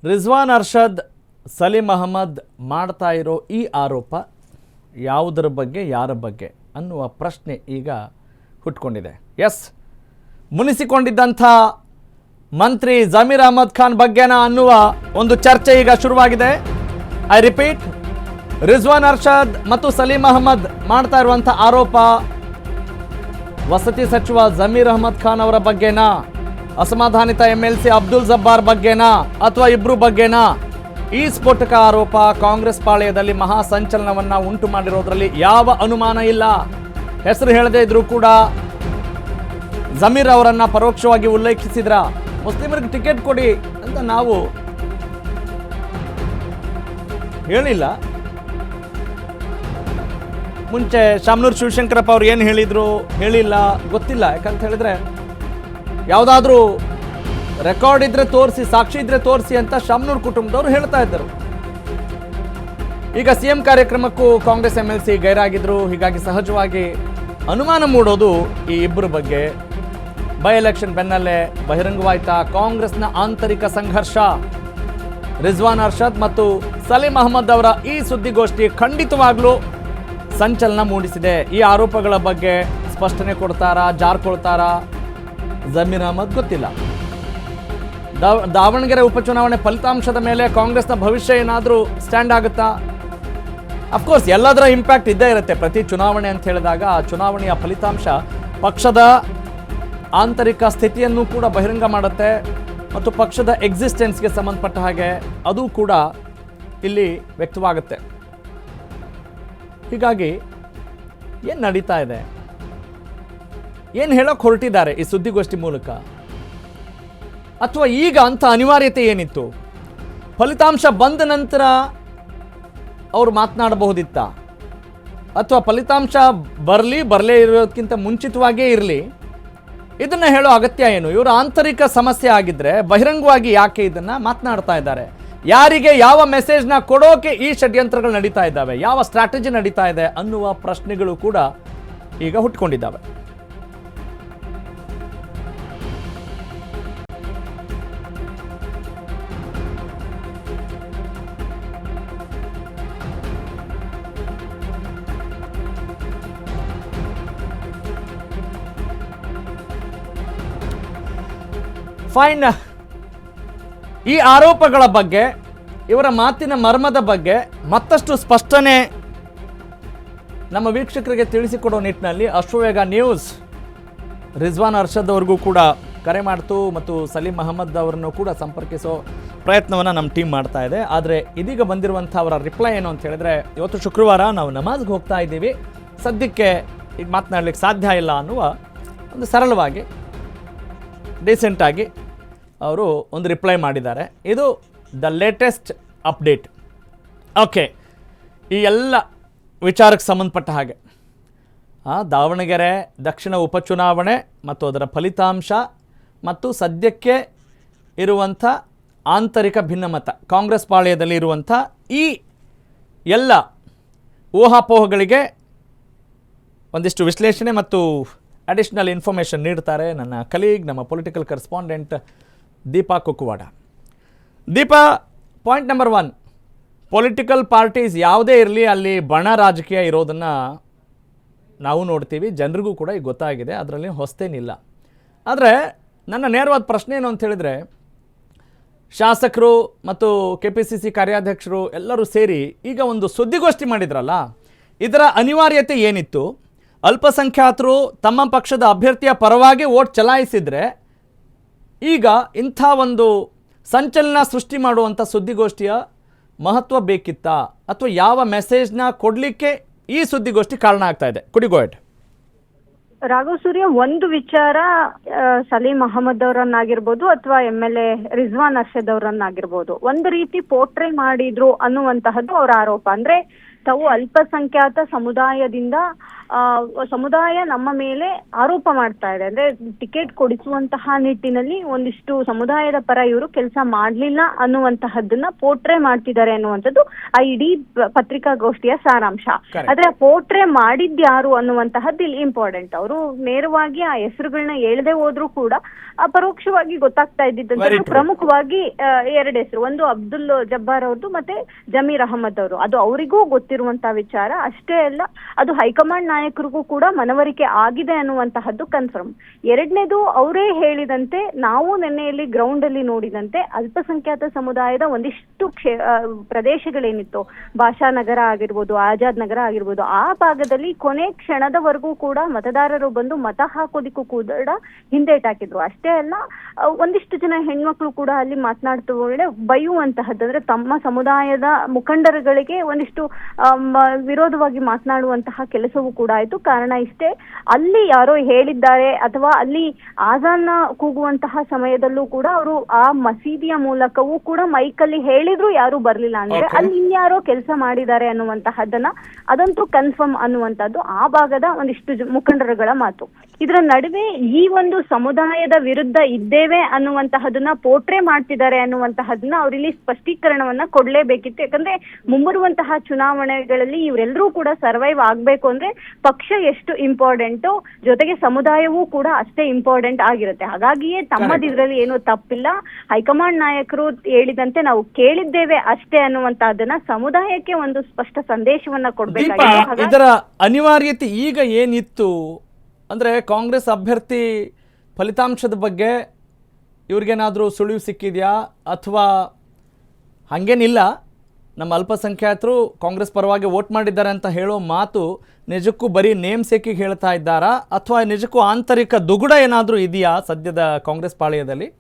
ರಿಜ್ವಾನ್ ಅರ್ಷದ್, ಸಲೀಂ ಅಹಮದ್ ಮಾಡ್ತಾ ಇರೋ ಈ ಆರೋಪ ಯಾವುದರ ಬಗ್ಗೆ, ಯಾರ ಬಗ್ಗೆ ಅನ್ನುವ ಪ್ರಶ್ನೆ ಈಗ ಹುಟ್ಕೊಂಡಿದೆ. ಎಸ್, ಮುನಿಸಿಕೊಂಡಿದ್ದಂಥ ಮಂತ್ರಿ ಜಮೀರ್ ಅಹಮದ್ ಖಾನ್ ಬಗ್ಗೆನಾ ಅನ್ನುವ ಒಂದು ಚರ್ಚೆ ಈಗ ಶುರುವಾಗಿದೆ. ಐ ರಿಪೀಟ್, ರಿಜ್ವಾನ್ ಅರ್ಷದ್ ಮತ್ತು ಸಲೀಂ ಅಹಮದ್ ಮಾಡ್ತಾ ಇರುವಂಥ ಆರೋಪ ವಸತಿ ಸಚಿವ ಜಮೀರ್ ಅಹಮದ್ ಖಾನ್ ಅವರ ಬಗ್ಗೆನಾ, ಅಸಮಾಧಾನಿತ MLC ಅಬ್ದುಲ್ ಜಬ್ಬಾರ್ ಬಗ್ಗೆನಾ, ಅಥವಾ ಇಬ್ರು ಬಗ್ಗೆನಾ? ಈ ಸ್ಫೋಟಕ ಆರೋಪ ಕಾಂಗ್ರೆಸ್ ಪಾಳೆಯದಲ್ಲಿ ಮಹಾ ಸಂಚಲನವನ್ನ ಉಂಟು ಮಾಡಿರೋದ್ರಲ್ಲಿ ಯಾವ ಅನುಮಾನ ಇಲ್ಲ. ಹೆಸರು ಹೇಳದೇ ಇದ್ರೂ ಕೂಡ ಜಮೀರ್ ಅವರನ್ನ ಪರೋಕ್ಷವಾಗಿ ಉಲ್ಲೇಖಿಸಿದ್ರ. ಮುಸ್ಲಿಮರಿಗೆ ಟಿಕೆಟ್ ಕೊಡಿ ಅಂತ ನಾವು ಹೇಳಿಲ್ಲ. ಮುಂಚೆ ಶಾಮನೂರು ಶಿವಶಂಕರಪ್ಪ ಅವ್ರು ಏನು ಹೇಳಿದ್ರು, ಹೇಳಿಲ್ಲ, ಗೊತ್ತಿಲ್ಲ. ಯಾಕಂತ ಹೇಳಿದ್ರೆ ಯಾವುದಾದ್ರೂ ರೆಕಾರ್ಡ್ ಇದ್ರೆ ತೋರಿಸಿ, ಸಾಕ್ಷಿ ಇದ್ರೆ ತೋರಿಸಿ ಅಂತ ಶಾಮನೂರು ಕುಟುಂಬದವರು ಹೇಳ್ತಾ ಇದ್ದರು. ಈಗ CM ಕಾರ್ಯಕ್ರಮಕ್ಕೂ ಕಾಂಗ್ರೆಸ್ MLC ಗೈರಾಗಿದ್ರು. ಹೀಗಾಗಿ ಸಹಜವಾಗಿ ಅನುಮಾನ ಮೂಡೋದು ಈ ಇಬ್ಬರ ಬಗ್ಗೆ. ಬೈ ಎಲೆಕ್ಷನ್ ಬೆನ್ನಲ್ಲೇ ಬಹಿರಂಗವಾಯ್ತಾ ಕಾಂಗ್ರೆಸ್ನ ಆಂತರಿಕ ಸಂಘರ್ಷ. ರಿಜ್ವಾನ್ ಅರ್ಷದ್ ಮತ್ತು ಸಲೀಂ ಅಹಮದ್ ಅವರ ಈ ಸುದ್ದಿಗೋಷ್ಠಿ ಖಂಡಿತವಾಗ್ಲೂ ಸಂಚಲನ ಮೂಡಿಸಿದೆ. ಈ ಆರೋಪಗಳ ಬಗ್ಗೆ ಸ್ಪಷ್ಟನೆ ಕೊಡ್ತಾರಾ, ಜಾರ್ಕೊಳ್ತಾರಾ ಜಮೀರ್ ಅಹಮದ್ ಗೊತ್ತಿಲ್ಲ. ದಾವಣಗೆರೆ ಉಪಚುನಾವಣೆ ಫಲಿತಾಂಶದ ಮೇಲೆ ಕಾಂಗ್ರೆಸ್ನ ಭವಿಷ್ಯ ಏನಾದರೂ ಸ್ಟ್ಯಾಂಡ್ ಆಗುತ್ತಾ? ಅಫ್ಕೋರ್ಸ್ ಎಲ್ಲದರ ಇಂಪ್ಯಾಕ್ಟ್ ಇದ್ದೇ ಇರುತ್ತೆ. ಪ್ರತಿ ಚುನಾವಣೆ ಅಂತ ಹೇಳಿದಾಗ ಆ ಚುನಾವಣೆಯ ಫಲಿತಾಂಶ ಪಕ್ಷದ ಆಂತರಿಕ ಸ್ಥಿತಿಯನ್ನು ಕೂಡ ಬಹಿರಂಗ ಮಾಡುತ್ತೆ ಮತ್ತು ಪಕ್ಷದ ಎಕ್ಸಿಸ್ಟೆನ್ಸ್ಗೆ ಸಂಬಂಧಪಟ್ಟ ಹಾಗೆ ಅದು ಕೂಡ ಇಲ್ಲಿ ವ್ಯಕ್ತವಾಗುತ್ತೆ. ಹೀಗಾಗಿ ಏನು ನಡೀತಾ ಇದೆ, ಏನು ಹೇಳೋಕೆ ಹೊರಟಿದ್ದಾರೆ ಈ ಸುದ್ದಿಗೋಷ್ಠಿ ಮೂಲಕ? ಅಥವಾ ಈಗ ಅಂಥ ಅನಿವಾರ್ಯತೆ ಏನಿತ್ತು? ಫಲಿತಾಂಶ ಬಂದ ನಂತರ ಅವರು ಮಾತನಾಡಬಹುದಿತ್ತ? ಅಥವಾ ಫಲಿತಾಂಶ ಬರಲೇ ಇರೋದಕ್ಕಿಂತ ಮುಂಚಿತವಾಗಿಯೇ ಇರಲಿ, ಇದನ್ನು ಹೇಳೋ ಅಗತ್ಯ ಏನು? ಇವರ ಆಂತರಿಕ ಸಮಸ್ಯೆ ಆಗಿದ್ದರೆ ಬಹಿರಂಗವಾಗಿ ಯಾಕೆ ಇದನ್ನು ಮಾತನಾಡ್ತಾ ಇದ್ದಾರೆ? ಯಾರಿಗೆ ಯಾವ ಮೆಸೇಜ್ನ ಕೊಡೋಕೆ ಈ ಷಡ್ಯಂತ್ರಗಳು ನಡೀತಾ ಇದ್ದಾವೆ, ಯಾವ ಸ್ಟ್ರಾಟಜಿ ನಡೀತಾ ಇದೆ ಅನ್ನುವ ಪ್ರಶ್ನೆಗಳು ಕೂಡ ಈಗ ಹುಟ್ಕೊಂಡಿದ್ದಾವೆ. ಫೈನ್. ಈ ಆರೋಪಗಳ ಬಗ್ಗೆ, ಇವರ ಮಾತಿನ ಮರ್ಮದ ಬಗ್ಗೆ ಮತ್ತಷ್ಟು ಸ್ಪಷ್ಟನೆ ನಮ್ಮ ವೀಕ್ಷಕರಿಗೆ ತಿಳಿಸಿಕೊಡೋ ನಿಟ್ಟಿನಲ್ಲಿ ಅಶ್ವವೇಗ ನ್ಯೂಸ್ ರಿಜ್ವಾನ್ ಅರ್ಷದ್ ಅವ್ರಿಗೂ ಕೂಡ ಕರೆ ಮಾಡ್ತು ಮತ್ತು ಸಲೀಂ ಅಹಮದ್ ಅವರನ್ನು ಕೂಡ ಸಂಪರ್ಕಿಸೋ ಪ್ರಯತ್ನವನ್ನು ನಮ್ಮ ಟೀಮ್ ಮಾಡ್ತಾ ಇದೆ. ಆದರೆ ಇದೀಗ ಬಂದಿರುವಂಥ ಅವರ ರಿಪ್ಲೈ ಏನು ಅಂತ ಹೇಳಿದ್ರೆ, ಇವತ್ತು ಶುಕ್ರವಾರ, ನಾವು ನಮಾಜ್ಗೆ ಹೋಗ್ತಾ ಇದ್ದೀವಿ, ಸದ್ಯಕ್ಕೆ ಈಗ ಮಾತನಾಡಲಿಕ್ಕೆ ಸಾಧ್ಯ ಇಲ್ಲ ಅನ್ನುವ ಒಂದು ಸರಳವಾಗಿ ಡೀಸೆಂಟಾಗಿ ಅವರು ಒಂದು ರಿಪ್ಲೈ ಮಾಡಿದ್ದಾರೆ. ಇದು ದ ಲೇಟೆಸ್ಟ್ ಅಪ್ಡೇಟ್. ಓಕೆ, ಈ ಎಲ್ಲ ವಿಚಾರಕ್ಕೆ ಸಂಬಂಧಪಟ್ಟ ಹಾಗೆ ದಾವಣಗೆರೆ ದಕ್ಷಿಣ ಉಪಚುನಾವಣೆ ಮತ್ತು ಅದರ ಫಲಿತಾಂಶ ಮತ್ತು ಸದ್ಯಕ್ಕೆ ಇರುವಂಥ ಆಂತರಿಕ ಭಿನ್ನಮತ, ಕಾಂಗ್ರೆಸ್ ಪಾಳೆಯದಲ್ಲಿ ಇರುವಂಥ ಈ ಎಲ್ಲ ಊಹಾಪೋಹಗಳಿಗೆ ಒಂದಿಷ್ಟು ವಿಶ್ಲೇಷಣೆ ಮತ್ತು ಅಡಿಷ್ನಲ್ ಇನ್ಫಾರ್ಮೇಷನ್ ನೀಡ್ತಾರೆ ನನ್ನ ಕಲೀಗ್, ನಮ್ಮ political correspondent Deepa Kukkuwada. Deepa, point number 1, political parties ಯಾವುದೇ ಇರಲಿ ಅಲ್ಲಿ ಬಣ ರಾಜಕೀಯ ಇರೋದನ್ನು ನಾವು ನೋಡ್ತೀವಿ, ಜನರಿಗೂ ಕೂಡ ಈಗ ಗೊತ್ತಾಗಿದೆ, ಅದರಲ್ಲಿ ಹೊಸತೇನಿಲ್ಲ. ಆದರೆ ನನ್ನ ನೇರವಾದ ಪ್ರಶ್ನೆ ಏನು ಅಂತ ಹೇಳಿದರೆ, ಶಾಸಕರು ಮತ್ತು KPCC ಕಾರ್ಯಾಧ್ಯಕ್ಷರು ಎಲ್ಲರೂ ಸೇರಿ ಈಗ ಒಂದು ಸುದ್ದಿಗೋಷ್ಠಿ ಮಾಡಿದ್ರಲ್ಲ, ಇದರ ಅನಿವಾರ್ಯತೆ ಏನಿತ್ತು? ಅಲ್ಪಸಂಖ್ಯಾತರು ತಮ್ಮ ಪಕ್ಷದ ಅಭ್ಯರ್ಥಿಯ ಪರವಾಗಿ ವೋಟ್ ಚಲಾಯಿಸಿದರೆ ಈಗ ಇಂಥ ಒಂದು ಸಂಚಲನ ಸೃಷ್ಟಿ ಮಾಡುವಂಥ ಸುದ್ದಿಗೋಷ್ಠಿಯ ಮಹತ್ವ ಬೇಕಿತ್ತಾ? ಅಥವಾ ಯಾವ ಮೆಸೇಜ್ನ ಕೊಡಲಿಕ್ಕೆ ಈ ಸುದ್ದಿಗೋಷ್ಠಿ ಕಾರಣ ಆಗ್ತಾ ಇದೆ? ಕುಡಿಗೋಯ್ಡ್ ರಾಘವ್ ಸೂರ್ಯ, ಒಂದು ವಿಚಾರ ಸಲೀಂ ಅಹಮದ್ ಅವರನ್ನಾಗಿರ್ಬೋದು ಅಥವಾ MLA ರಿಜ್ವಾನ್ ಅರ್ಷದ್ ಅವರನ್ನಾಗಿರ್ಬೋದು ಒಂದು ರೀತಿ ಪೋರ್ಟ್ರೇ ಮಾಡಿದ್ರು ಅನ್ನುವಂತಹದ್ದು ಅವರ ಆರೋಪ. ಅಂದ್ರೆ ತಾವು ಅಲ್ಪಸಂಖ್ಯಾತ ಸಮುದಾಯದಿಂದ ಸಮುದಾಯ ನಮ್ಮ ಮೇಲೆ ಆರೋಪ ಮಾಡ್ತಾ ಇದೆ, ಅಂದ್ರೆ ಟಿಕೆಟ್ ಕೊಡಿಸುವಂತಹ ನಿಟ್ಟಿನಲ್ಲಿ ಒಂದಿಷ್ಟು ಸಮುದಾಯದ ಪರ ಇವರು ಕೆಲಸ ಮಾಡ್ಲಿಲ್ಲ ಅನ್ನುವಂತಹದ್ದನ್ನ ಪೋಟ್ರೆ ಮಾಡ್ತಿದ್ದಾರೆ ಅನ್ನುವಂಥದ್ದು ಆ ಇಡೀ ಪತ್ರಿಕಾಗೋಷ್ಠಿಯ ಸಾರಾಂಶ. ಆದ್ರೆ ಪೋಟ್ರೆ ಮಾಡಿದ್ಯಾರು ಅನ್ನುವಂತಹದ್ದು ಇಲ್ಲಿ ಇಂಪಾರ್ಟೆಂಟ್. ಅವರು ನೇರವಾಗಿ ಆ ಹೆಸರುಗಳನ್ನ ಹೇಳದೆ ಹೋದ್ರು ಕೂಡ ಪರೋಕ್ಷವಾಗಿ ಗೊತ್ತಾಗ್ತಾ ಇದ್ದಿದ್ದಂತ ಪ್ರಮುಖವಾಗಿ ಎರಡು ಹೆಸರು, ಒಂದು ಅಬ್ದುಲ್ ಜಬ್ಬಾರ್ ಅವ್ರದ್ದು ಮತ್ತೆ ಜಮೀರ್ ಅಹಮದ್ ಅವರು. ಅದು ಅವರಿಗೂ ಗೊತ್ತಿರುವಂತಹ ವಿಚಾರ ಅಷ್ಟೇ ಅಲ್ಲ, ಅದು ಹೈಕಮಾಂಡ್ ನಾಯಕರಿಗೂ ಕೂಡ ಮನವರಿಕೆ ಆಗಿದೆ ಅನ್ನುವಂತಹದ್ದು ಕನ್ಫರ್ಮ್. ಎರಡನೇದು, ಅವರೇ ಹೇಳಿದಂತೆ ನಾವು ನಿನ್ನೆಯಲ್ಲಿ ಗ್ರೌಂಡ್ ಅಲ್ಲಿ ನೋಡಿದಂತೆ ಅಲ್ಪಸಂಖ್ಯಾತ ಸಮುದಾಯದ ಒಂದಿಷ್ಟು ಪ್ರದೇಶಗಳೇನಿತ್ತು, ಭಾಷಾನಗರ ಆಗಿರ್ಬೋದು, ಆಜಾದ್ ನಗರ ಆಗಿರ್ಬೋದು, ಆ ಭಾಗದಲ್ಲಿ ಕೊನೆ ಕ್ಷಣದವರೆಗೂ ಕೂಡ ಮತದಾರರು ಬಂದು ಮತ ಹಾಕೋದಿಕ್ಕೂ ಕೂಡ ಹಿಂದೇಟಾಕಿದ್ರು. ಅಷ್ಟೇ ಅಲ್ಲ, ಒಂದಿಷ್ಟು ಜನ ಹೆಣ್ಮಕ್ಳು ಕೂಡ ಅಲ್ಲಿ ಮಾತನಾಡ್ತಾ ಬೈಯುವಂತಹದ್ದು, ಅಂದ್ರೆ ತಮ್ಮ ಸಮುದಾಯದ ಮುಖಂಡರುಗಳಿಗೆ ಒಂದಿಷ್ಟು ವಿರೋಧವಾಗಿ ಮಾತನಾಡುವಂತಹ ಕೆಲಸವೂ ಕೂಡ ಆಯ್ತು. ಕಾರಣ ಇಷ್ಟೇ, ಅಲ್ಲಿ ಯಾರೋ ಹೇಳಿದ್ದಾರೆ ಅಥವಾ ಅಲ್ಲಿ ಆಜಾನ್ನ ಕೂಗುವಂತಹ ಸಮಯದಲ್ಲೂ ಕೂಡ ಅವರು ಆ ಮಸೀದಿಯ ಮೂಲಕವೂ ಕೂಡ ಮೈಕಲ್ಲಿ ಹೇಳಿದ್ರು ಯಾರು ಬರ್ಲಿಲ್ಲ, ಅಂದ್ರೆ ಅಲ್ಲಿ ಇನ್ಯಾರೋ ಕೆಲಸ ಮಾಡಿದ್ದಾರೆ ಅನ್ನುವಂತಹದ್ದನ್ನ ಅದಂತೂ ಕನ್ಫರ್ಮ್ ಅನ್ನುವಂಥದ್ದು ಆ ಭಾಗದ ಒಂದಿಷ್ಟು ಮುಖಂಡರುಗಳ ಮಾತು. ಇದರ ನಡುವೆ ಈ ಒಂದು ಸಮುದಾಯದ ವಿರುದ್ಧ ಇದ್ದೇವೆ ಅನ್ನುವಂತಹದನ್ನ ಪೋಟ್ರೆ ಮಾಡ್ತಿದ್ದಾರೆ ಅನ್ನುವಂತಹದನ್ನ ಅವರಿಲ್ಲಿ ಸ್ಪಷ್ಟೀಕರಣವನ್ನ ಕೊಡ್ಲೇಬೇಕಿತ್ತು. ಯಾಕಂದ್ರೆ ಮುಂಬರುವಂತಹ ಚುನಾವಣೆಗಳಲ್ಲಿ ಇವರೆಲ್ಲರೂ ಕೂಡ ಸರ್ವೈವ್ ಆಗ್ಬೇಕು ಅಂದ್ರೆ ಪಕ್ಷ ಎಷ್ಟು ಇಂಪಾರ್ಟೆಂಟು, ಜೊತೆಗೆ ಸಮುದಾಯವೂ ಕೂಡ ಅಷ್ಟೇ ಇಂಪಾರ್ಟೆಂಟ್ ಆಗಿರುತ್ತೆ. ಹಾಗಾಗಿಯೇ ತಮ್ಮದಿದ್ರಲ್ಲಿ ಏನೂ ತಪ್ಪಿಲ್ಲ, ಹೈಕಮಾಂಡ್ ನಾಯಕರು ಹೇಳಿದಂತೆ ನಾವು ಕೇಳಿದ್ದೇವೆ ಅಷ್ಟೇ ಅನ್ನುವಂತಹದನ್ನ ಸಮುದಾಯಕ್ಕೆ ಒಂದು ಸ್ಪಷ್ಟ ಸಂದೇಶವನ್ನ ಕೊಡ್ಬೇಕಾಗಿದೆ. ಇದರ ಅನಿವಾರ್ಯತೆ ಈಗ ಏನಿತ್ತು ಅಂದ್ರೆ ಕಾಂಗ್ರೆಸ್ ಅಭ್ಯರ್ಥಿ ಫಲಿತಾಂಶದ ಬಗ್ಗೆ ಇವ್ರಿಗೇನಾದರೂ ಸುಳಿವು ಸಿಕ್ಕಿದೆಯಾ, ಅಥವಾ ಹಾಗೇನಿಲ್ಲ ನಮ್ಮ ಅಲ್ಪಸಂಖ್ಯಾತರು ಕಾಂಗ್ರೆಸ್ ಪರವಾಗಿ ವೋಟ್ ಮಾಡಿದ್ದಾರೆ ಅಂತ ಹೇಳೋ ಮಾತು ನಿಜಕ್ಕೂ ಬರೀ ನೇಮ್ ಸೇಕಿಗೆ ಹೇಳ್ತಾ ಇದ್ದಾರಾ, ಅಥವಾ ನಿಜಕ್ಕೂ ಆಂತರಿಕ ದುಗುಡ ಏನಾದರೂ ಇದೆಯಾ ಸದ್ಯದ ಕಾಂಗ್ರೆಸ್ ಪಾಳ್ಯದಲ್ಲಿ?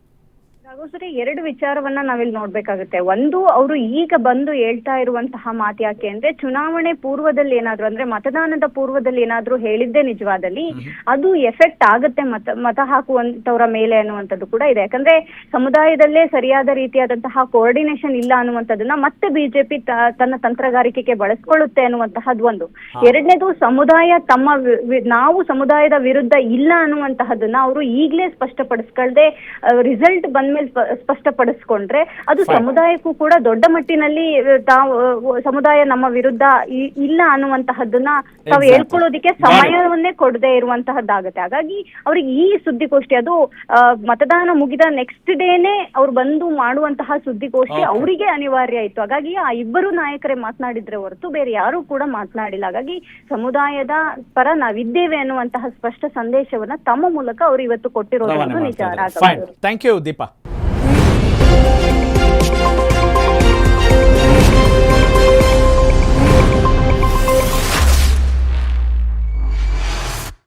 ಸರಿ, ಎರಡು ವಿಚಾರವನ್ನ ನಾವಿಲ್ಲಿ ನೋಡ್ಬೇಕಾಗುತ್ತೆ. ಒಂದು, ಅವರು ಈಗ ಬಂದು ಹೇಳ್ತಾ ಇರುವಂತಹ ಮಾತು ಯಾಕೆ ಅಂದ್ರೆ ಚುನಾವಣೆ ಪೂರ್ವದಲ್ಲಿ ಏನಾದ್ರು, ಅಂದ್ರೆ ಮತದಾನದ ಪೂರ್ವದಲ್ಲಿ ಏನಾದ್ರು ಹೇಳಿದ್ದೇ ನಿಜವಾದಲ್ಲಿ ಅದು ಎಫೆಕ್ಟ್ ಆಗುತ್ತೆ ಮತ ಹಾಕುವಂತವರ ಮೇಲೆ ಅನ್ನುವಂಥದ್ದು ಕೂಡ ಇದೆ. ಯಾಕಂದ್ರೆ ಸಮುದಾಯದಲ್ಲೇ ಸರಿಯಾದ ರೀತಿಯಾದಂತಹ ಕೋಆರ್ಡಿನೇಷನ್ ಇಲ್ಲ ಅನ್ನುವಂಥದ್ದನ್ನ ಮತ್ತೆ ಬಿಜೆಪಿ ತನ್ನ ತಂತ್ರಗಾರಿಕೆಗೆ ಬಳಸ್ಕೊಳ್ಳುತ್ತೆ ಅನ್ನುವಂತಹದ್ದು ಒಂದು. ಎರಡನೇದು, ಸಮುದಾಯ ನಾವು ಸಮುದಾಯದ ವಿರುದ್ಧ ಇಲ್ಲ ಅನ್ನುವಂತಹದನ್ನ ಅವರು ಈಗಲೇ ಸ್ಪಷ್ಟಪಡಿಸ್ಕೊಳ್ದೆ ರಿಸಲ್ಟ್ ಬಂದ್ಮೇಲೆ ಸ್ಪಷ್ಟಪಡಿಸ್ಕೊಂಡ್ರೆ ಅದು ಸಮುದಾಯಕ್ಕೂ ಕೂಡ ದೊಡ್ಡ ಮಟ್ಟಿನಲ್ಲಿ ಸಮುದಾಯ ನಮ್ಮ ವಿರುದ್ಧ ಇಲ್ಲ ಅನ್ನುವಂತಹದ್ದನ್ನ ತಾವು ಹೇಳ್ಕೊಳ್ಳೋದಿಕ್ಕೆ ಸಮಯವನ್ನೇ ಕೊಡದೆ ಇರುವಂತಹದ್ದಾಗುತ್ತೆ. ಹಾಗಾಗಿ ಅವ್ರಿಗೆ ಈ ಸುದ್ದಿಗೋಷ್ಠಿ, ಅದು ಮತದಾನ ಮುಗಿದ ನೆಕ್ಸ್ಟ್ ಡೇನೆ ಅವ್ರು ಬಂದು ಮಾಡುವಂತಹ ಸುದ್ದಿಗೋಷ್ಠಿ ಅವರಿಗೆ ಅನಿವಾರ್ಯ ಇತ್ತು. ಹಾಗಾಗಿ ಆ ಇಬ್ಬರು ನಾಯಕರೇ ಮಾತನಾಡಿದ್ರೆ ಹೊರತು ಬೇರೆ ಯಾರು ಕೂಡ ಮಾತನಾಡಿಲ್ಲ. ಹಾಗಾಗಿ ಸಮುದಾಯದ ಪರ ನಾವಿದ್ದೇವೆ ಅನ್ನುವಂತಹ ಸ್ಪಷ್ಟ ಸಂದೇಶವನ್ನ ತಮ್ಮ ಮೂಲಕ ಅವರು ಇವತ್ತು ಕೊಟ್ಟಿರೋದು ನಿಜ. Thank you Deepa.